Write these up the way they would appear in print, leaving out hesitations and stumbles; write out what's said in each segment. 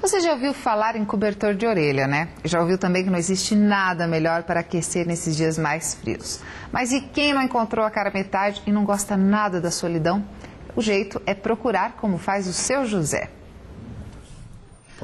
Você já ouviu falar em cobertor de orelha, né? Já ouviu também que não existe nada melhor para aquecer nesses dias mais frios. Mas e quem não encontrou a cara metade e não gosta nada da solidão? O jeito é procurar como faz o seu José.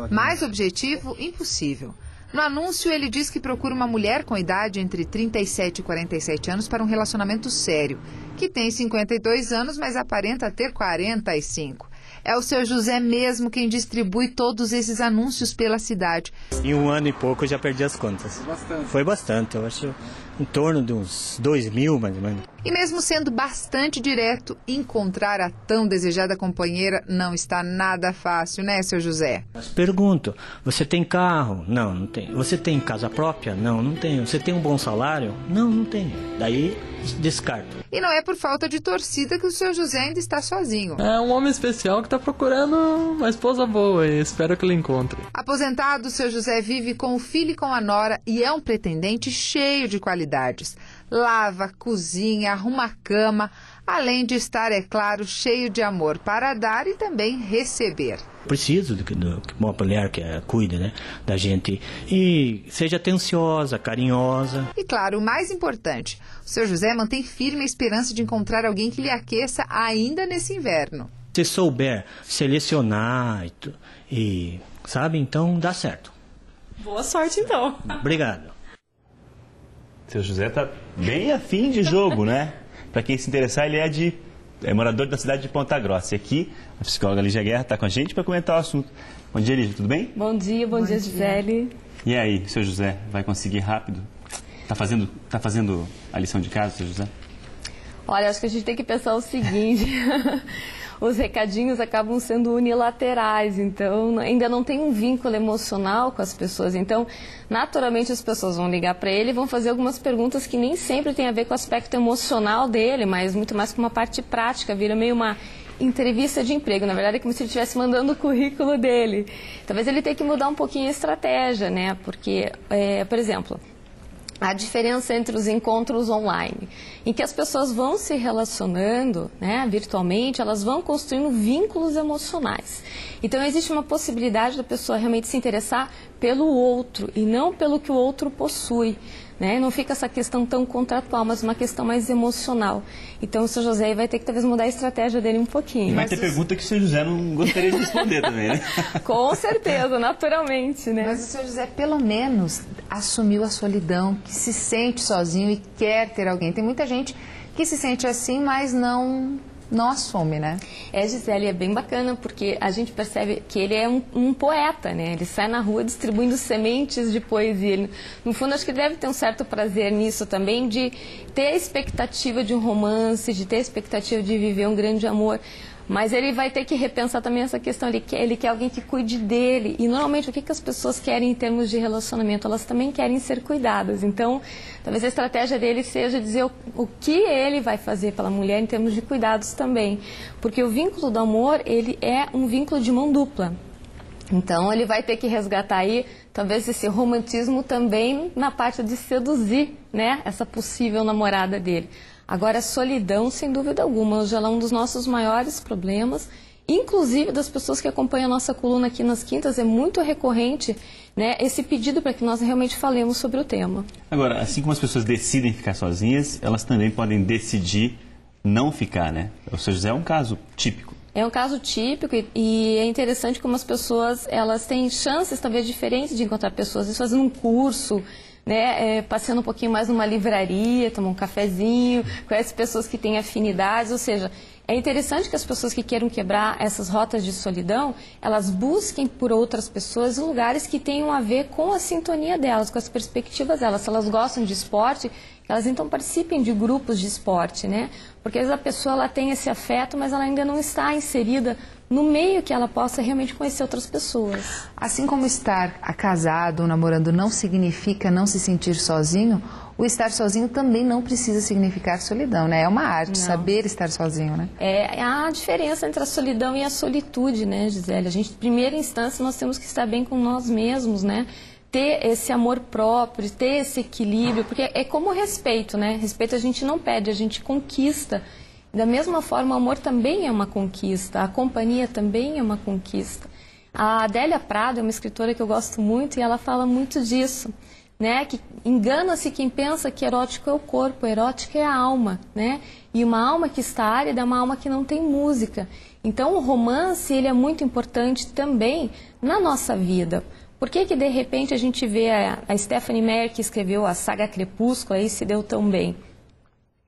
Mais objetivo, impossível. No anúncio, ele diz que procura uma mulher com idade entre 37 e 47 anos para um relacionamento sério, que tem 52 anos, mas aparenta ter 45. É o seu José mesmo quem distribui todos esses anúncios pela cidade. Em 1 ano e pouco eu já perdi as contas. Foi bastante, eu acho em torno de uns 2.000 mais ou menos. E mesmo sendo bastante direto, encontrar a tão desejada companheira não está nada fácil, né, seu José? Pergunto, você tem carro? Não, não tem. Você tem casa própria? Não, não tenho. Você tem um bom salário? Não, não tenho. Daí descarto. E não é por falta de torcida que o seu José ainda está sozinho. É um homem especial que está procurando uma esposa boa e espero que ele encontre. Aposentado, o seu José vive com o filho e com a nora e é um pretendente cheio de qualidades. Lava, cozinha, arruma a cama, além de estar, é claro, cheio de amor para dar e também receber. Preciso de uma mulher que cuide, né, da gente e seja atenciosa, carinhosa. E claro, o mais importante, o seu José mantém firme a esperança de encontrar alguém que lhe aqueça ainda nesse inverno. Se souber selecionar e sabe, então dá certo. Boa sorte então. Obrigado. Seu José tá bem afim de jogo, né? Para quem se interessar, ele é morador da cidade de Ponta Grossa. E aqui, a psicóloga Lígia Guerra está com a gente para comentar o assunto. Bom dia, Lígia, tudo bem? Bom dia, Gisele. E aí, seu José, vai conseguir rápido? Tá fazendo a lição de casa, seu José? Olha, acho que a gente tem que pensar o seguinte... Os recadinhos acabam sendo unilaterais, então ainda não tem um vínculo emocional com as pessoas. Então, naturalmente, as pessoas vão ligar para ele e vão fazer algumas perguntas que nem sempre tem a ver com o aspecto emocional dele, mas muito mais com uma parte prática, vira meio uma entrevista de emprego. Na verdade, é como se ele estivesse mandando o currículo dele. Talvez ele tenha que mudar um pouquinho a estratégia, né? Porque, por exemplo... A diferença entre os encontros online, em que as pessoas vão se relacionando, né, virtualmente, elas vão construindo vínculos emocionais. Então, existe uma possibilidade da pessoa realmente se interessar pelo outro e não pelo que o outro possui. Né? Não fica essa questão tão contratual, mas uma questão mais emocional. Então, o seu José vai ter que talvez mudar a estratégia dele um pouquinho. E vai ter pergunta que o seu José não gostaria de responder também, né? Com certeza, naturalmente, né? Mas o seu José, pelo menos, assumiu a solidão, que se sente sozinho e quer ter alguém. Tem muita gente que se sente assim, mas não assume, né? Gisele, é bem bacana, porque a gente percebe que ele é um poeta, né? Ele sai na rua distribuindo sementes de poesia. Ele, no fundo, acho que deve ter um certo prazer nisso também, de ter a expectativa de um romance, de ter a expectativa de viver um grande amor. Mas ele vai ter que repensar também essa questão, ele quer alguém que cuide dele. E normalmente o que as pessoas querem em termos de relacionamento? Elas também querem ser cuidadas. Então, talvez a estratégia dele seja dizer o que ele vai fazer pela mulher em termos de cuidados também. Porque o vínculo do amor, ele é um vínculo de mão dupla. Então, ele vai ter que resgatar aí, talvez, esse romantismo também na parte de seduzir, né, essa possível namorada dele. Agora, a solidão, sem dúvida alguma, hoje ela é um dos nossos maiores problemas, inclusive das pessoas que acompanham a nossa coluna aqui nas quintas, é muito recorrente, né, esse pedido para que nós realmente falemos sobre o tema. Agora, assim como as pessoas decidem ficar sozinhas, elas também podem decidir não ficar, né? O seu José é um caso típico. É um caso típico e é interessante como as pessoas, elas têm chances talvez diferentes de encontrar pessoas, às vezes fazendo um curso, né, passeando um pouquinho mais numa livraria, tomar um cafezinho, conhece pessoas que têm afinidades, ou seja, é interessante que as pessoas que queiram quebrar essas rotas de solidão, elas busquem por outras pessoas lugares que tenham a ver com a sintonia delas, com as perspectivas delas. Se elas gostam de esporte, elas então participem de grupos de esporte, né? Porque às vezes a pessoa ela tem esse afeto, mas ela ainda não está inserida no meio que ela possa realmente conhecer outras pessoas. Assim como estar casado ou namorando não significa não se sentir sozinho, o estar sozinho também não precisa significar solidão, né? É uma arte, saber estar sozinho, né? É a diferença entre a solidão e a solitude, né, Gisele? A gente, em primeira instância, nós temos que estar bem com nós mesmos, né? ter esse amor próprio, ter esse equilíbrio, porque é como o respeito, né? Respeito a gente não pede, a gente conquista. Da mesma forma, o amor também é uma conquista, a companhia também é uma conquista. A Adélia Prado é uma escritora que eu gosto muito e ela fala muito disso, né? Que engana-se quem pensa que erótico é o corpo, erótico é a alma, né? E uma alma que está árida é uma alma que não tem música. Então, o romance, ele é muito importante também na nossa vida. Por que que, de repente, a gente vê a Stephenie Meyer, que escreveu a saga Crepúsculo, aí se deu tão bem?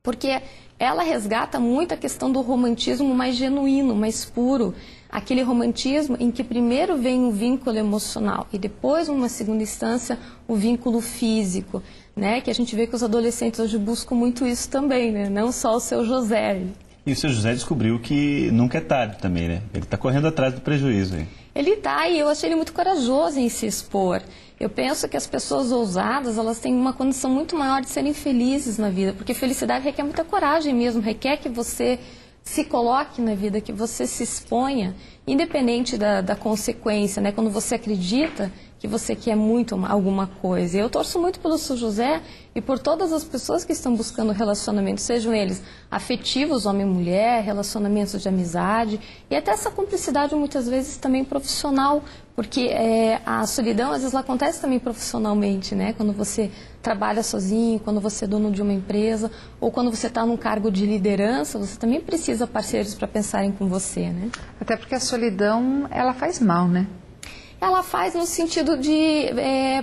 Porque ela resgata muito a questão do romantismo mais genuíno, mais puro. Aquele romantismo em que primeiro vem o vínculo emocional e depois, numa segunda instância, o vínculo físico, né? Que a gente vê que os adolescentes hoje buscam muito isso também, né? Não só o Seu José. E o Seu José descobriu que nunca é tarde também, né? Ele está correndo atrás do prejuízo aí. Ele está, e eu achei ele muito corajoso em se expor. Eu penso que as pessoas ousadas, elas têm uma condição muito maior de serem felizes na vida, porque felicidade requer muita coragem mesmo, requer que você se coloque na vida, que você se exponha, independente da consequência, né? Quando você acredita que você quer muito alguma coisa. Eu torço muito pelo Seu José e por todas as pessoas que estão buscando relacionamentos, sejam eles afetivos, homem e mulher, relacionamentos de amizade e até essa cumplicidade muitas vezes também profissional, porque a solidão às vezes ela acontece também profissionalmente, né? Quando você trabalha sozinho, quando você é dono de uma empresa ou quando você está num cargo de liderança, você também precisa parceiros para pensarem com você, né? Até porque a solidão, ela faz mal, né? Ela faz no sentido de,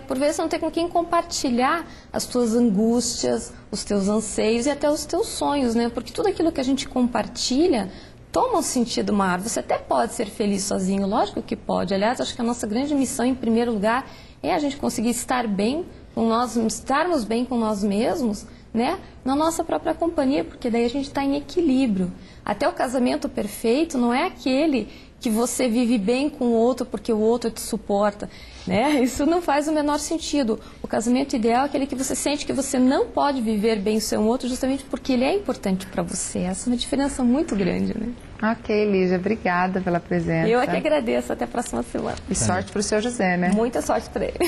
por vezes, não ter com quem compartilhar as tuas angústias, os teus anseios e até os teus sonhos, né? Porque tudo aquilo que a gente compartilha toma um sentido maior. Você até pode ser feliz sozinho, lógico que pode. Aliás, acho que a nossa grande missão, em primeiro lugar, é a gente conseguir estar bem com nós, estarmos bem com nós mesmos, né? Na nossa própria companhia, porque daí a gente está em equilíbrio. Até o casamento perfeito não é aquele que você vive bem com o outro porque o outro te suporta, né? Isso não faz o menor sentido. O casamento ideal é aquele que você sente que você não pode viver bem sem o outro justamente porque ele é importante para você. Essa é uma diferença muito grande, né? Ok, Lígia, obrigada pela presença. Eu é que agradeço. Até a próxima semana. E sorte para o Seu José, né? Muita sorte para ele.